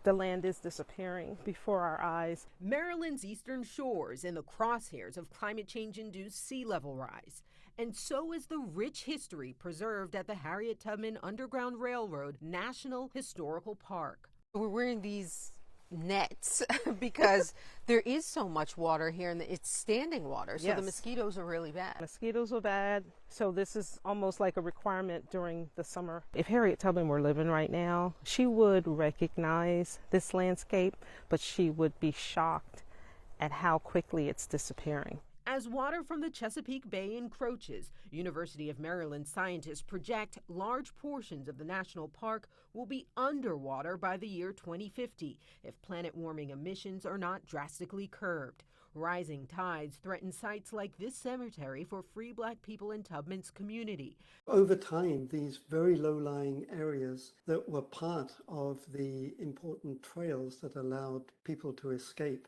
The land is disappearing before our eyes. Maryland's eastern shore is in the crosshairs of climate change-induced sea level rise. And so is the rich history preserved at the Harriet Tubman Underground Railroad National Historical Park. We're wearing these nets because there is so much water here and it's standing water, so Yes. the mosquitoes are really bad. Mosquitoes are bad, so this is almost like a requirement during the summer. If Harriet Tubman were living right now, she would recognize this landscape, but she would be shocked at how quickly it's disappearing. As water from the Chesapeake Bay encroaches, University of Maryland scientists project large portions of the national park will be underwater by the year 2050 if planet warming emissions are not drastically curbed. Rising tides threaten sites like this cemetery for free Black people in Tubman's community. Over time, these very low-lying areas that were part of the important trails that allowed people to escape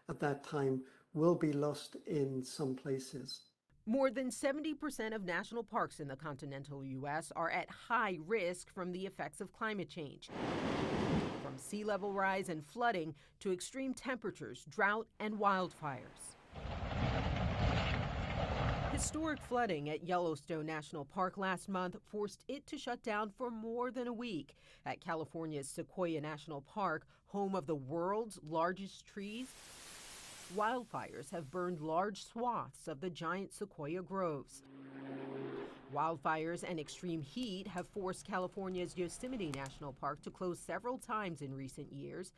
at that time will be lost in some places. More than 70% of national parks in the continental U.S. are at high risk from the effects of climate change. From sea level rise and flooding to extreme temperatures, drought, and wildfires. Historic flooding at Yellowstone National Park last month forced it to shut down for more than a week. At California's Sequoia National Park, home of the world's largest trees, wildfires have burned large swaths of the giant sequoia groves. Wildfires and extreme heat have forced California's Yosemite National Park to close several times in recent years.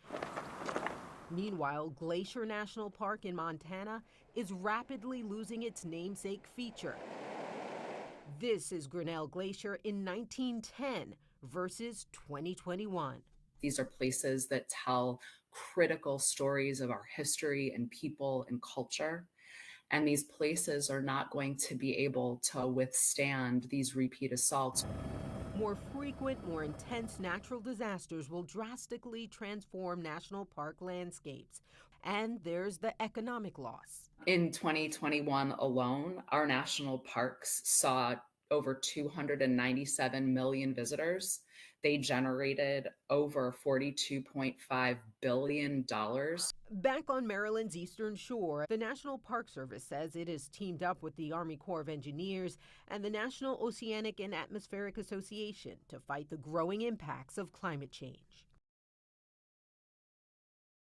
Meanwhile, Glacier National Park in Montana is rapidly losing its namesake feature. This is Grinnell Glacier in 1910 versus 2021. These are places that tell critical stories of our history and people and culture. And these places are not going to be able to withstand these repeat assaults. More frequent, more intense natural disasters will drastically transform national park landscapes. And there's the economic loss. In 2021 alone, our national parks saw over 297 million visitors. They generated over $42.5 billion. Back on Maryland's eastern shore, the National Park Service says it has teamed up with the Army Corps of Engineers and the National Oceanic and Atmospheric Association to fight the growing impacts of climate change.